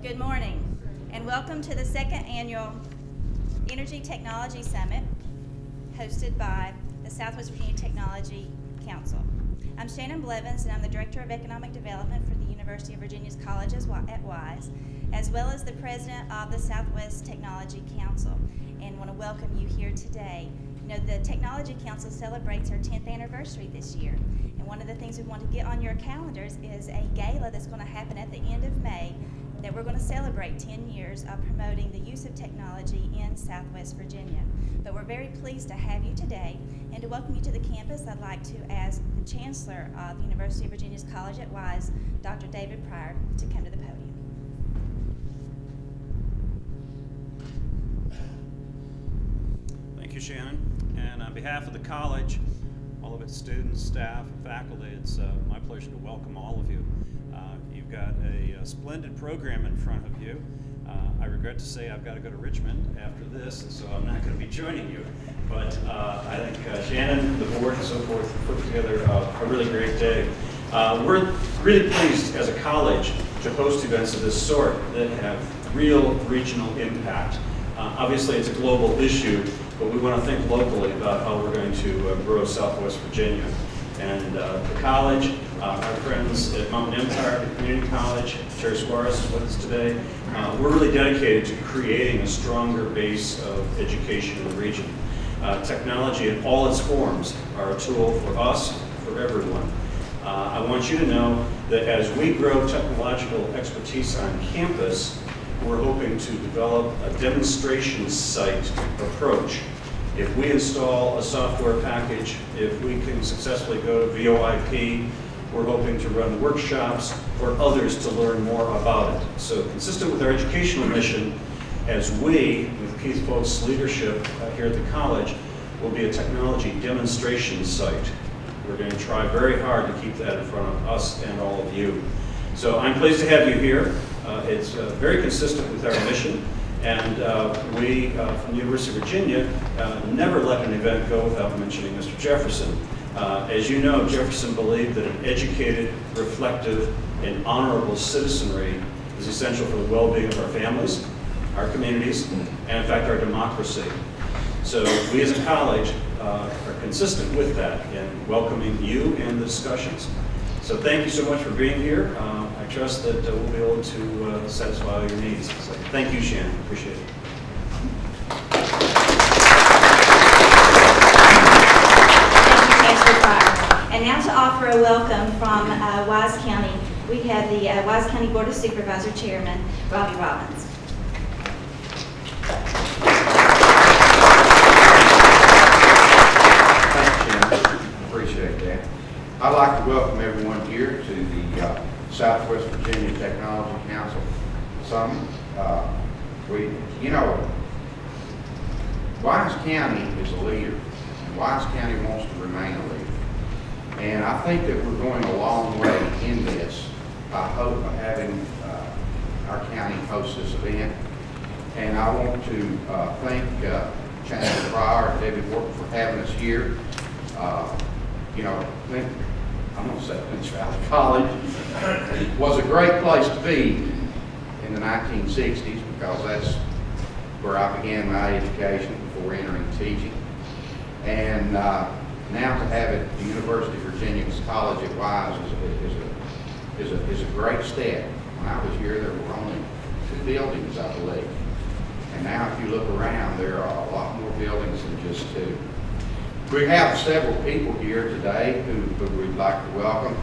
Good morning, and welcome to the second annual Energy Technology Summit hosted by the Southwest Virginia Technology Council. I'm Shannon Blevins, and I'm the Director of Economic Development for the University of Virginia's College at Wise, as well as the President of the Southwest Technology Council, and want to welcome you here today. You know, the Technology Council celebrates our 10th anniversary this year, and one of the things we want to get on your calendars is a gala that's going to happen at the end of May that we're going to celebrate 10 years of promoting the use of technology in Southwest Virginia. But we're very pleased to have you today, and to welcome you to the campus, I'd like to ask the Chancellor of the University of Virginia's College at Wise, Dr. David Pryor, to come to the podium. Thank you, Shannon. And on behalf of the college, all of its students, staff, and faculty, it's my pleasure to welcome all of you. You've got a splendid program in front of you. I regret to say I've got to go to Richmond after this, and so I'm not going to be joining you. But I think Shannon, the board, and so forth put together a really great day. We're really pleased as a college to host events of this sort that have real regional impact. Obviously, it's a global issue, but we want to think locally about how we're going to grow Southwest Virginia. And the college, our friends at Mountain Empire Community College, Chair Suarez is with us today. We're really dedicated to creating a stronger base of education in the region. Technology in all its forms are a tool for us, for everyone. I want you to know that as we grow technological expertise on campus, we're hoping to develop a demonstration site approach. If we install a software package, if we can successfully go to VoIP, we're hoping to run workshops for others to learn more about it. So consistent with our educational mission, as we, with Keith Folk's leadership here at the college, will be a technology demonstration site. We're going to try very hard to keep that in front of us and all of you. So I'm pleased to have you here. It's very consistent with our mission. And we, from the University of Virginia, never let an event go without mentioning Mr. Jefferson. As you know, Jefferson believed that an educated, reflective, and honorable citizenry is essential for the well-being of our families, our communities, and in fact, our democracy. So we as a college are consistent with that in welcoming you and the discussions. So thank you so much for being here. I trust that we'll be able to satisfy all your needs. So thank you, Shannon. Appreciate it. Thank you, Chancellor Pryor. And now to offer a welcome from Wise County, we have the Wise County Board of Supervisors Chairman, Robbie Robbins. Appreciate that. I'd like to welcome everyone here to the Southwest Virginia Technology Council Summit. Wise County is a leader, and Wise County wants to remain a leader. And I think that we're going a long way in this by having our county host this event. And I want to thank Chancellor Pryor and David Work for having us here. I'm going to say Lynch Valley College was a great place to be in the 1960s because that's where I began my education before entering teaching. And now to have it at the University of Virginia's College at Wise is a great step. When I was here, there were only 2 buildings, I believe. And now if you look around, there are a lot more buildings than just 2. We have several people here today who we'd like to welcome.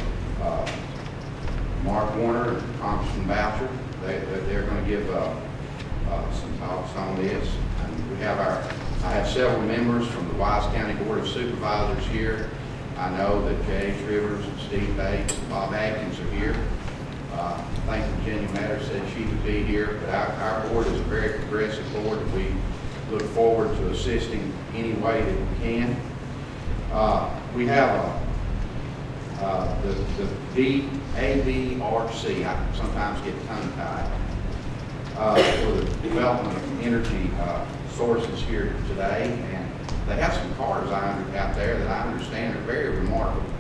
Mark Warner and Congressman Boucher. They're going to give some talks on this. And I have several members from the Wise County Board of Supervisors here. I know that Jay Rivers and Steve Bates and Bob Atkins are here. I think Virginia Matter said she would be here, but our board is a very progressive board, and we look forward to assisting any way that we can. We have the ABRC, I sometimes get tongue-tied, for the development of energy sources here today, and they have some cars out there that I understand are very remarkable.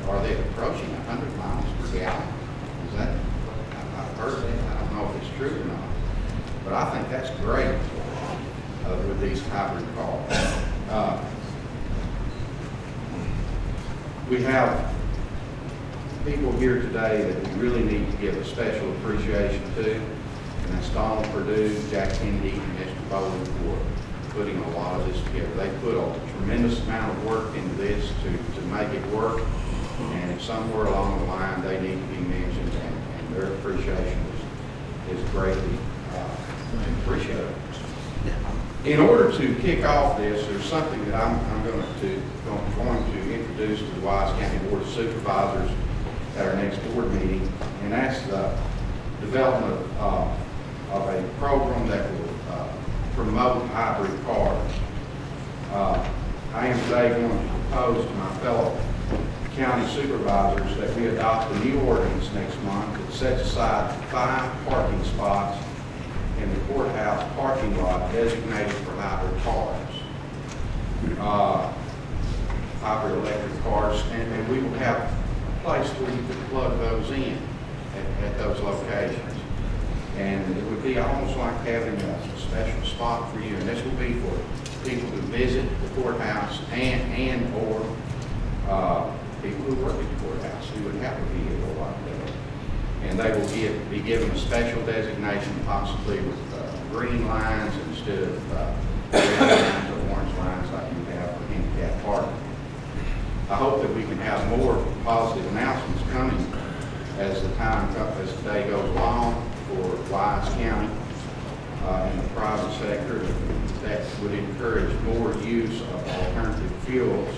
Are they approaching 100 miles per gallon? Is that? But I think that's great with these hybrid cars. We have people here today that we really need to give a special appreciation to, and that's Donald Perdue, Jack Kennedy, and Mr. Bowling for putting a lot of this together. They put a tremendous amount of work into this to make it work, and somewhere along the line they need to be mentioned, and their appreciation is greatly appreciated. In order to kick off this, there's something that I'm going to introduce to the Wise County Board of Supervisors at our next board meeting, and that's the development of a program that will promote hybrid cars. I am today going to propose to my fellow county supervisors that we adopt a new ordinance next month that sets aside 5 parking spots in the courthouse parking lot designated for hybrid cars, hybrid electric cars, and we will have a place where you can plug those in at those locations. And it would be almost like having a special spot for you, and this will be for people who visit the courthouse and or people who work at the courthouse who would have a vehicle like that. And they will be given a special designation, possibly with green lines instead of red lines or orange lines like you have for handicap parking. I hope that we can have more positive announcements coming as the day goes along for Wise County in the private sector that would encourage more use of alternative fuels.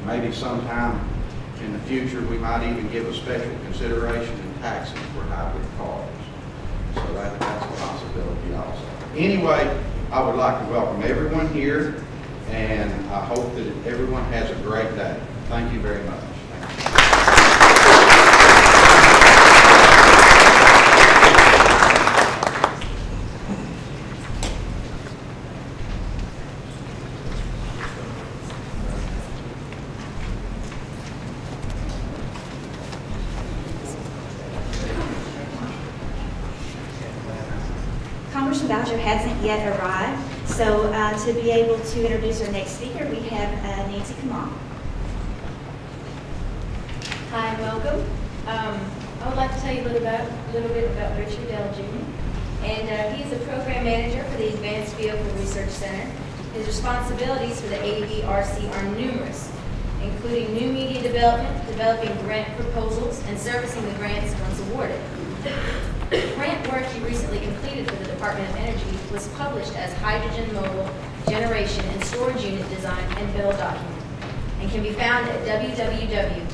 Maybe sometime in the future we might even give a special consideration in taxing for hybrid cars. So that's a possibility also. Anyway, I would like to welcome everyone here, and I hope that everyone has a great day. Thank you very much. Congressman Boucher hasn't yet arrived, so to be able to introduce our next speaker, we have Nancy Kamal. Hi, welcome. I would like to tell you a little bit about Richard Dell Jr. And he is a program manager for the Advanced Vehicle Research Center. His responsibilities for the AVRC are numerous, including new media development, developing grant proposals, and servicing the grants once awarded. The grant work he recently completed for the Department of Energy was published as Hydrogen Mobile Generation and Storage Unit Design and Build Document, and can be found at www.avrc.com.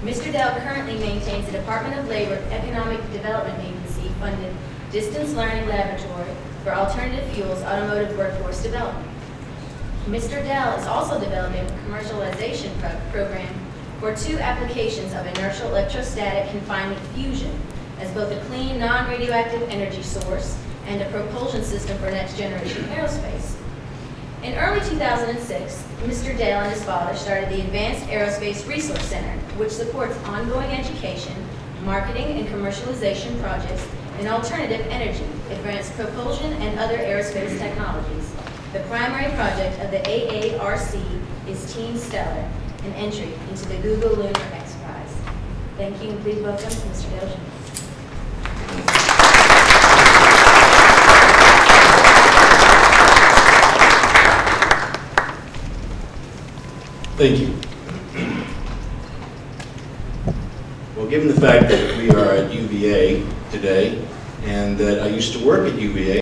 Mr. Dell currently maintains the Department of Labor Economic Development Agency funded Distance Learning Laboratory for Alternative Fuels Automotive Workforce Development. Mr. Dell is also developing a commercialization program for 2 applications of inertial electrostatic confinement fusion as both a clean, non-radioactive energy source and a propulsion system for next-generation aerospace. In early 2006, Mr. Dell and his father started the Advanced Aerospace Resource Center, which supports ongoing education, marketing, and commercialization projects in alternative energy, advanced propulsion, and other aerospace technologies. The primary project of the AARC is Team Stellar, an entry into the Google Lunar X Prize. Thank you, and please welcome Mr. Dell Jr. Thank you. Well, given the fact that we are at UVA today and that I used to work at UVA,